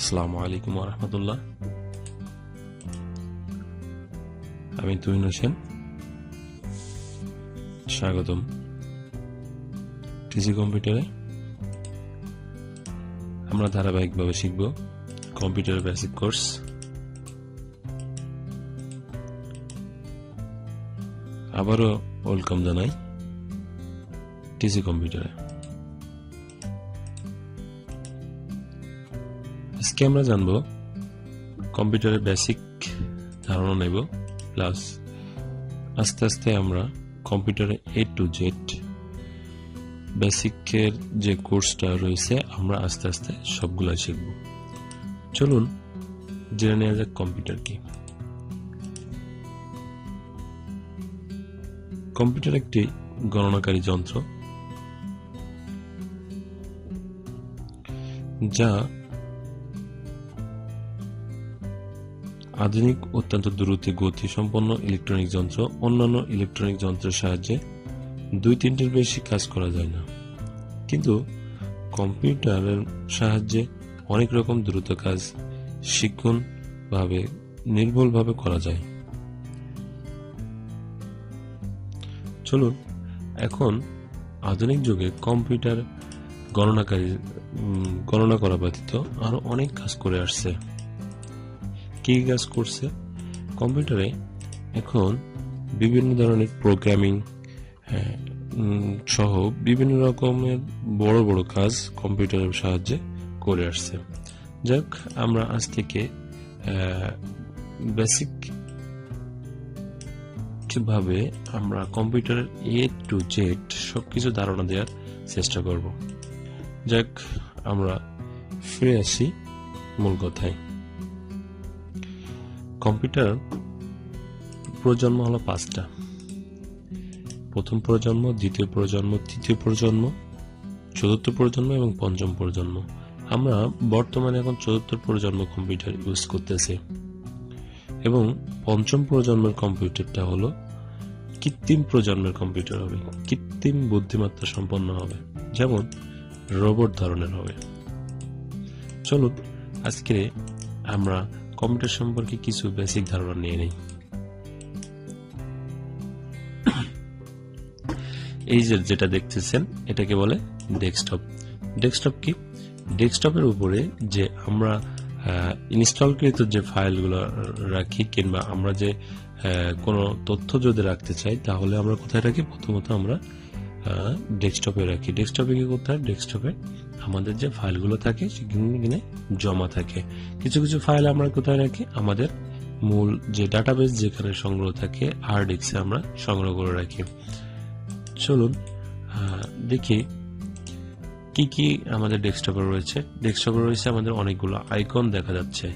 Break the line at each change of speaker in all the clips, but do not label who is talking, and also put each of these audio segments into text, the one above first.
আসসালামু আলাইকুম ওয়া রাহমাতুল্লাহ। আমি তুহিন হোসেন, স্বাগতম টিসি কম্পিউটারে। আমরা ধারাবাহিকভাবে শিখব কম্পিউটার বেসিক কোর্স। আবারও ওয়েলকাম জানাই টিসি কম্পিউটারে। আজকে আমরা জানব কম্পিউটারের বেসিক ধারণা নেব, প্লাস আস্তে আস্তে আমরা কম্পিউটারে A to Z বেসিকের যে কোর্সটা রয়েছে আমরা আস্তে আস্তে সবগুলো শিখব। চলুন জেনে নেওয়া যাক কম্পিউটার কি। কম্পিউটার একটি গণনাকারী যন্ত্র যা আধুনিক অত্যন্ত দ্রুত গতি সম্পন্ন ইলেকট্রনিক যন্ত্র। অন্যান্য ইলেকট্রনিক যন্ত্রের সাহায্যে 2-3টির বেশি কাজ করা যায় না, কিন্তু কম্পিউটারের সাহায্যে অনেক রকম দ্রুত কাজ নির্ভুলভাবে করা যায়। চলুন এখন আধুনিক যুগে কম্পিউটার গণনা করা ব্যতীত আরো অনেক কাজ করে আসছে। কি কাজ করছে? কম্পিউটারে এখন বিভিন্ন ধরনের প্রোগ্রামিং সহ বিভিন্ন রকমের বড় বড় কাজ কম্পিউটারের সাহায্যে করে আসছে। যাক, আমরা আজ থেকে বেসিক ভাবে আমরা কম্পিউটারের A to Z সবকিছু ধারণা দেওয়ার চেষ্টা করব। যাক, আমরা ফিরে আসি মূল কথায়। কম্পিউটার প্রজন্ম হলো 5টা। প্রথম প্রজন্ম, দ্বিতীয় প্রজন্ম, তৃতীয় প্রজন্ম, চতুর্থ প্রজন্ম এবং পঞ্চম প্রজন্ম। আমরা বর্তমানে এখন চতুর্থ প্রজন্ম কম্পিউটার ইউজ করতেছি এবং পঞ্চম প্রজন্মের কম্পিউটারটা হলো কৃত্রিম প্রজন্মের কম্পিউটার হবে, কৃত্রিম বুদ্ধিমত্তা সম্পন্ন হবে, যেমন রোবট ধরনের হবে। চলুন আজকে আমরা কম্পিউটার সম্পর্কে কিছু বেসিক ধারণা নিয়ে নেই। এই যেটা দেখতেছেন এটাকে বলে ডেস্কটপ। ডেস্কটপ কি? ডেস্কটপের উপরে যে আমরা ইনস্টলকৃত যে ফাইলগুলো রাখি, কিংবা আমরা যে কোনো তথ্য যদি রাখতে চাই তাহলে আমরা কোথায় রাখি? প্রথমত আমরা ডেস্কটপে রাখি। ডেস্কটপে কি করতে হয়? ডেস্কটপে আমাদের যে ফাইলগুলো থাকে সেখানে জমা থাকে। কিছু কিছু ফাইল আমরা কোথায় রাখি? আমাদের মূল যে ডাটাবেস যেখানে সংগ্রহ থাকে হার্ড ডিস্কে আমরা সংগ্রহ করে রাখি। চলুন দেখি কি কি আমাদের ডেস্কটপে রয়েছে। ডেস্কটপে রয়েছে আমাদের অনেকগুলো আইকন দেখা যাচ্ছে,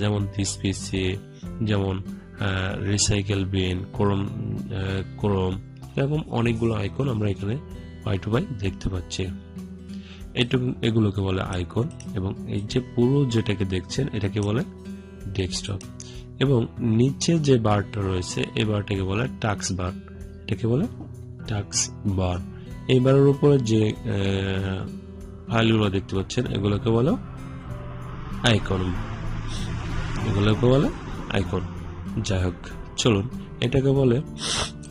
যেমন দিস পিসি, যেমন রিসাইকেল বিন, ক্রোম, এরকম অনেকগুলো আইকন আমরা এখানে পাই টু পাই দেখতে পাচ্ছি। এগুলোকে বলে আইকন, এবং এই যে পুরো যেটাকে দেখছেন এটাকে বলে ডেস্কটপ। এবং নিচে যে বারটা রয়েছে এই বারটাকে বলে টাস্ক বার, এটাকে বলে টাস্ক বার। এই বারের উপরে যে ফাইলগুলো দেখতে পাচ্ছেন এগুলোকে বলে আইকন। যাই হোক, চলুন এটাকে বলে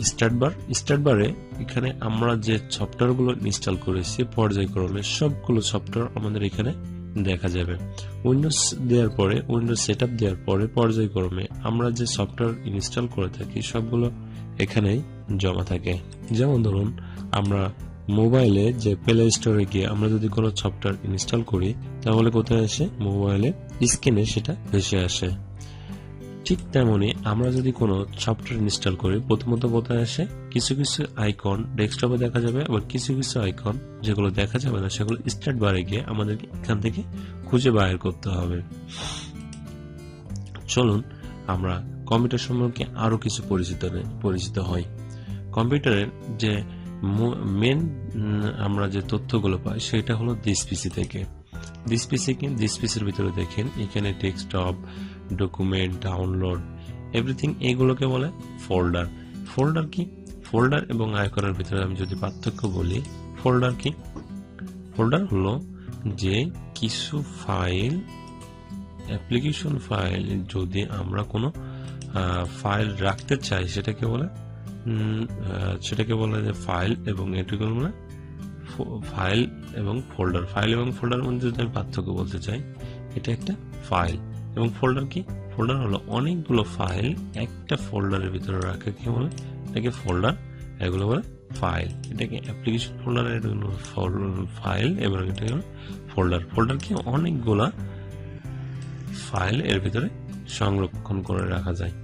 স্টার্ট বার। স্টার্ট বারে এখানে আমরা যে সফটওয়্যারগুলো ইনস্টল করেছি পর্যায়ক্রমে সবগুলো সফটওয়্যার আমাদের এখানে দেখা যাবে। উইন্ডোজ সেটআপ দেওয়ার পরে পর্যায়ক্রমে আমরা যে সফটওয়্যার ইনস্টল করে থাকি সবগুলো এখানেই জমা থাকে। যেমন ধরুন আমরা মোবাইলে যে প্লে স্টোরে গিয়ে আমরা যদি কোনো সফটওয়্যার ইনস্টল করি তাহলে কোথায় আসে? মোবাইলে স্ক্রিনে সেটা ভেসে আসে। ঠিক তেমনি আমরা যদি কোনো সফটওয়্যার ইনস্টল করি প্রথমত কোথায় আসে? কিছু কিছু আইকন ডেস্কটপে দেখা যাবে, আবার কিছু কিছু আইকন যেগুলো দেখা যাবে না সেগুলো স্টার্ট বারে গিয়ে আমাদেরকে এখান থেকে খুঁজে বাইর করতে হবে। চলুন আমরা কম্পিউটার সম্পর্কে আরো কিছু পরিচিত হই। কম্পিউটারের যে মেন আমরা যে তথ্যগুলো পাই সেটা হলো দিস পিসি থেকে। দিস পিসির ভিতরে দেখেন এখানে ডেস্কটপ, ডকুমেন্ট, ডাউনলোড, এভরিথিং, এগুলোকে বলে ফোল্ডার। ফোল্ডার কি? ফোল্ডার এবং আইকনের ভিতরে আমি যদি পার্থক্য বলি, ফোল্ডার কি? ফোল্ডার হলো যে কিছু ফাইল, অ্যাপ্লিকেশন ফাইল, যদি আমরা কোনো ফাইল রাখতে চাই সেটাকে বলে যে ফাইল, এবং এটাকে বলে ফাইল এবং ফোল্ডার। ফাইল এবং ফোল্ডার মধ্যে যদি আমি পার্থক্য বলতে চাই, এটা একটা ফাইল, এবং ফোল্ডার কি? ফোল্ডার হলো অনেকগুলো ফাইল একটা ফোল্ডারের ভিতরে রাখা, কি বলে? এটাকে ফোল্ডার, এগুলো বলে ফাইল। এটাকে অ্যাপ্লিকেশন ফোল্ডার, এটা হলো ফাইল, এবং এটা হলো ফোল্ডার। ফোল্ডার কি? অনেকগুলা ফাইল এর ভিতরে সংরক্ষণ করে রাখা যায়।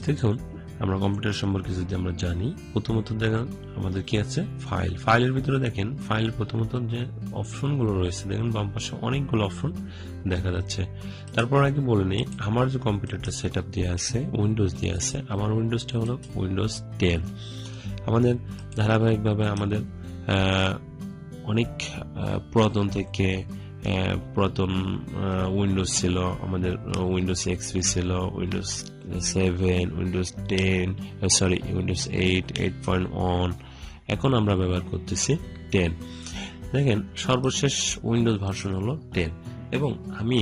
দেখুন, আমরা কম্পিউটার সম্পর্কে যদি আমরা জানি, প্রথমত দেখেন আমাদের কি আছে? ফাইল। ফাইলের ভিতরে দেখেন, ফাইল প্রথমত যে অপশনগুলো রয়েছে, দেখেন বাম পাশে অনেকগুলো অপশন দেখা যাচ্ছে। তারপর আগে বলে নেই, আমার যে কম্পিউটারটা সেট আপ দিয়ে আছে, উইন্ডোজ দিয়ে আছে, আমার উইন্ডোজটা হলো উইন্ডোজ 10। আমাদের ধারাবাহিকভাবে আমাদের অনেক পুরাতন থেকে পুরাতন উইন্ডোজ ছিল, আমাদের উইন্ডোজ এক্সপি ছিল, উইন্ডোজ 7, উইন্ডোজ 10, উইন্ডোজ 8, 8.1। এখন আমরা ব্যবহার করতেছি 10। দেখেন সর্বশেষ উইন্ডোজ ভার্সন হলো 10। এবং আমি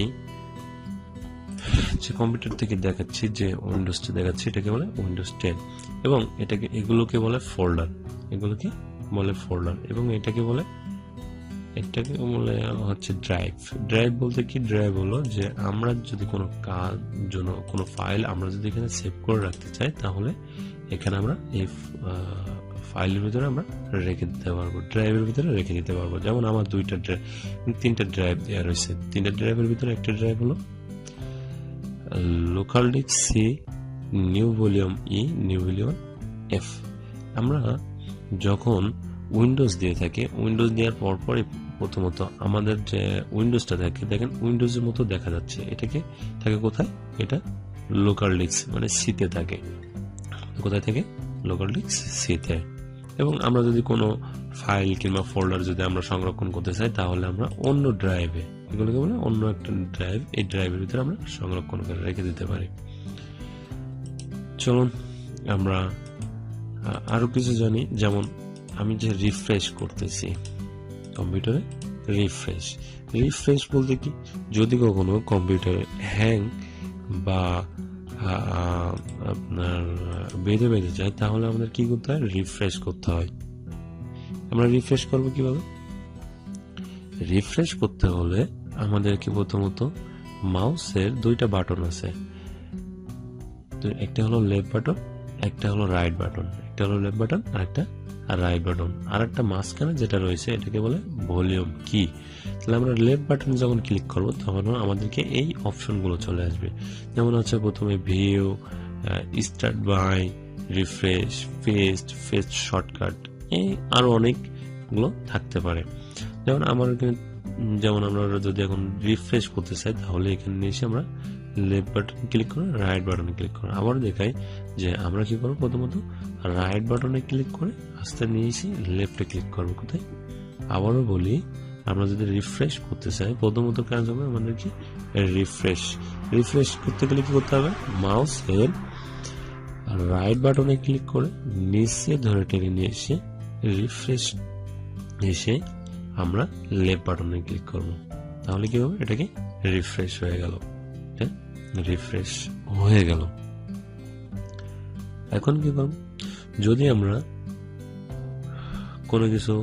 যে কম্পিউটার থেকে দেখাচ্ছি, যে উইন্ডোজটা দেখাচ্ছি, এটাকে বলে উইন্ডোজ 10। এবং এগুলোকে বলে ফোল্ডার, এগুলোকে বলে ফোল্ডার। এবং এটাকে বলে হচ্ছে ড্রাইভ। ড্রাইভ বলতে কি? ড্রাইভ হলো যে আমরা যদি কোনো কাজ জন্য কোনো ফাইল আমরা যদি এখানে সেভ করে রাখতে চাই, তাহলে এখানে আমরা এই ফাইলের ভিতরে আমরা রেখে দিতে পারবো, ড্রাইভের ভিতরে রেখে দিতে পারবো। যেমন আমার 3টা ড্রাইভ দেওয়া রয়েছে। 3টা ড্রাইভের ভিতরে একটা ড্রাইভ হলো local disk C, new volume E, new volume F. আমরা যখন উইন্ডোজ দিয়ে থাকি, উইন্ডোজ দেওয়ার পরপরই প্রথমত আমাদের যে উইন্ডোজটা থাকে, দেখেন উইন্ডোজের মতো দেখা যাচ্ছে। এটাকে থাকে কোথায়? এটা লোকাল ডিস্ক মানে সিতে থাকে। কোথায় থেকে? লোকাল ডিস্ক সিতে। এবং আমরা যদি কোনো ফাইল কিংবা ফোল্ডার যদি আমরা সংরক্ষণ করতে চাই, তাহলে আমরা অন্য ড্রাইভে, এগুলোকে বলে অন্য একটা ড্রাইভ, এই ড্রাইভের ভিতরে আমরা সংরক্ষণ করে রেখে দিতে পারি। চলুন আমরা আরো কিছু জানি। যেমন আমি যে রিফ্রেশ করতেছি কম্পিউটারে, রিফ্রেশ বলতে কি? যদি কখনো কম্পিউটারে হ্যাং বা আপনার বেঁধে যায়, তাহলে আমাদের কি করতে হয়? রিফ্রেশ করতে হয়। আমরা রিফ্রেশ করবো কিভাবে? রিফ্রেশ করতে হলে আমাদেরকে প্রথমত মাউসের 2টা বাটন আছে, একটা হলো লেফট বাটন, একটা হলো রাইট বাটন। একটা হলো লেফট বাটন, আরেকটা রাইট বাটন। আর একটা মাঝখানে যেটা রয়েছে, এটাকে বলে ভলিউম কি। তাহলে আমরা লেফট বাটন যখন ক্লিক করব, তখন আমাদেরকে এই অপশনগুলো চলে আসবে। যেমন হচ্ছে প্রথমে view, start by, refresh, paste shortcut, এই আরো অনেকগুলো থাকতে পারে। যেমন আমরা যদি এখন রিফ্রেশ করতে চাই, তাহলে এখানে এসে আমরা লেফট বাটন ক্লিক করে রাইট বাটনে ক্লিক করে আবার দেখাই যে আমরা কি করবো? প্রথমত রাইট বাটনে ক্লিক করে আস্তে নিয়ে এসে লেফটে ক্লিক করবো। কোথায়? আবারও বলি, আমরা যদি রিফ্রেশ করতে চাই, প্রথমত কাজ হবে আমাদের কি? রিফ্রেশ করতে গেলে কি করতে হবে? মাউসের রাইট বাটনে ক্লিক করে নিচে ধরে টেনে নিয়ে এসে রিফ্রেশ এসে আমরা লেফট বাটনে ক্লিক করবো। তাহলে কি হবে? এটাকে রিফ্রেশ হয়ে গেল। রিফ্রেশ হয়ে গেল। এখন কি করব? যদি আমরা কোনো কিছু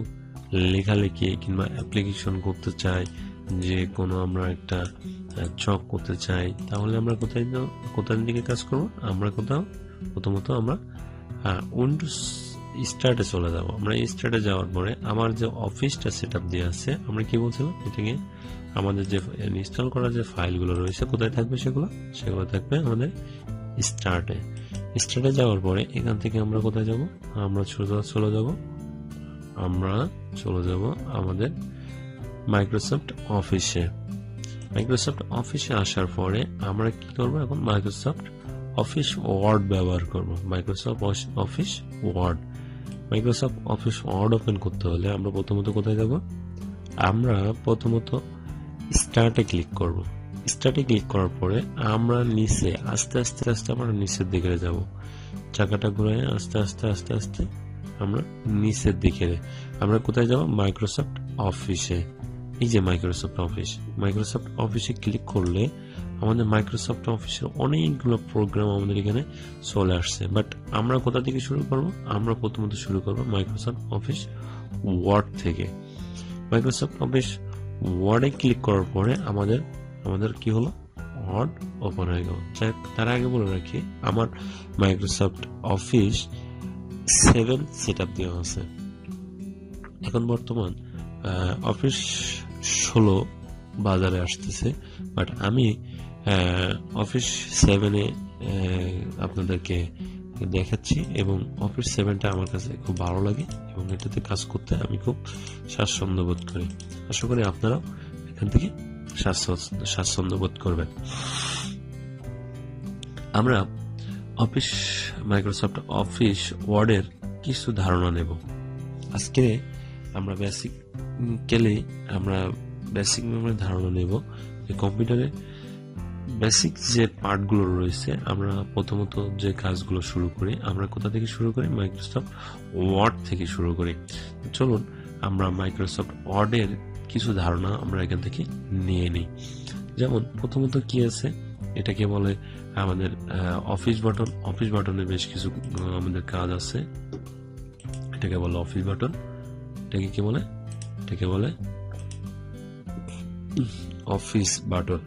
লেখালেখি কিংবা অ্যাপ্লিকেশন করতে চাই, যে কোনো আমরা একটা চক করতে চাই, তাহলে আমরা কোথায় দিকে কাজ করব? আমরা প্রথমত আমরা উইন্ডোজ স্টার্টে চলে যাব। আমরা স্টার্টে যাওয়ার পরে আমার যে অফিসটা সেট আপ দিয়ে আছে, আমরা কি বলছিলাম? এটাকে আমাদের যে ইনস্টল করা যে ফাইলগুলো রয়েছে, কোথায় থাকবে? সেগুলো থাকবে আমাদের স্টার্টে যাওয়ার পরে এখান থেকে আমরা কোথায় যাব? আমরা চলে যাব আমাদের মাইক্রোসফট অফিসে আসার পরে আমরা কি করব? এখন মাইক্রোসফট অফিস ওয়ার্ড ব্যবহার করব। মাইক্রোসফট অফিস ওয়ার্ড ওপেন করতে হলে আমরা প্রথমত কোথায় যাব? আমরা প্রথমত স্টার্টে ক্লিক করব। স্টার্টে ক্লিক করার পরে আমরা নিচে আস্তে আমরা নিচের দিকে যাব। চাকাটা ঘুরে আস্তে আস্তে আমরা নিচের দিকে আমরা কোথায় যাব? মাইক্রোসফট এই যে মাইক্রোসফট অফিসে ক্লিক করলে আমাদের মাইক্রোসফট অফিসের অনেকগুলো প্রোগ্রাম আমাদের এখানে চলে আসছে। বাট আমরা কোথা থেকে শুরু করব? আমরা প্রথমত শুরু করব মাইক্রোসফট অফিস ওয়ার্ড থেকে। মাইক্রোসফট অফিস ওয়ার্ডে ক্লিক করার পরে আমাদের কি হলো? ওয়ার্ড ওপেন হয়ে গেল। তার আগে বলে রাখি, আমার মাইক্রোসফট অফিস 7 সেট আপ দেওয়া আছে। এখন বর্তমান অফিস 16 বাজারে আসতেছে, বাট আমি অফিস 7-এ আপনাদেরকে দেখাচ্ছি, এবং অফিস 7টা আমার কাছে খুব ভালো লাগে এবং এটাতে কাজ করতে আমি খুব স্বাচ্ছন্দ্য বোধ করি। আশা করি আপনারাও এখান থেকে স্বাচ্ছন্দ্য বোধ করবেন। আমরা মাইক্রোসফট অফিস ওয়ার্ডের কিছু ধারণা নেব আজকে। আমরা বেসিক ধারণা নেব যে কম্পিউটারে বেসিক যে পার্টগুলো রয়েছে। আমরা প্রথমত যে কাজগুলো শুরু করি, আমরা কোথা থেকে শুরু করি? মাইক্রোসফট ওয়ার্ড থেকে শুরু করি। চলুন আমরা মাইক্রোসফট ওয়ার্ডের কিছু ধারণা আমরা এখান থেকে নিয়ে নিই। যেমন প্রথমত কি আছে, এটাকে বলে আমাদের অফিস বাটন। অফিস বাটনে বেশ কিছু আমাদের কাজ আছে। এটাকে বলে অফিস বাটন। এটাকে কি বলে? এটাকে বলে অফিস বাটন।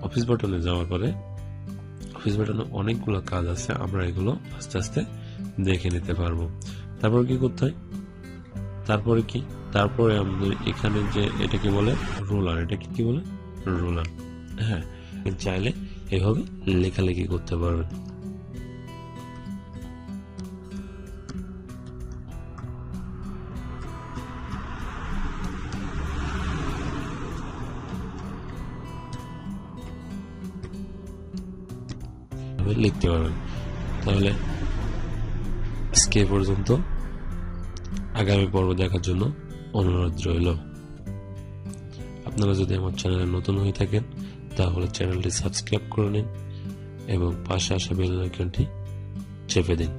অফিস বাটনে যাওয়ার পরে অফিস বাটনে অনেকগুলো কাজ আছে, আমরা এগুলো আস্তে আস্তে দেখে নিতে পারবো। তারপর কি করতে হয়? তারপরে আমাদের এখানে যে এটাকে বলে রোলার। এটাকে কি বলে? রোলার। হ্যাঁ, চাইলে এভাবে লেখালেখি করতে পারবেন। লিখতে পারবেন। তাহলে আজকে পর্যন্ত, আগামী পর্ব দেখার জন্য অনুরোধ রইল। আপনারা যদি আমার চ্যানেলে নতুন হয়ে থাকেন তাহলে চ্যানেলটি সাবস্ক্রাইব করে নিন এবং পাশে আসা বেল আইকনটি চেপে দিন।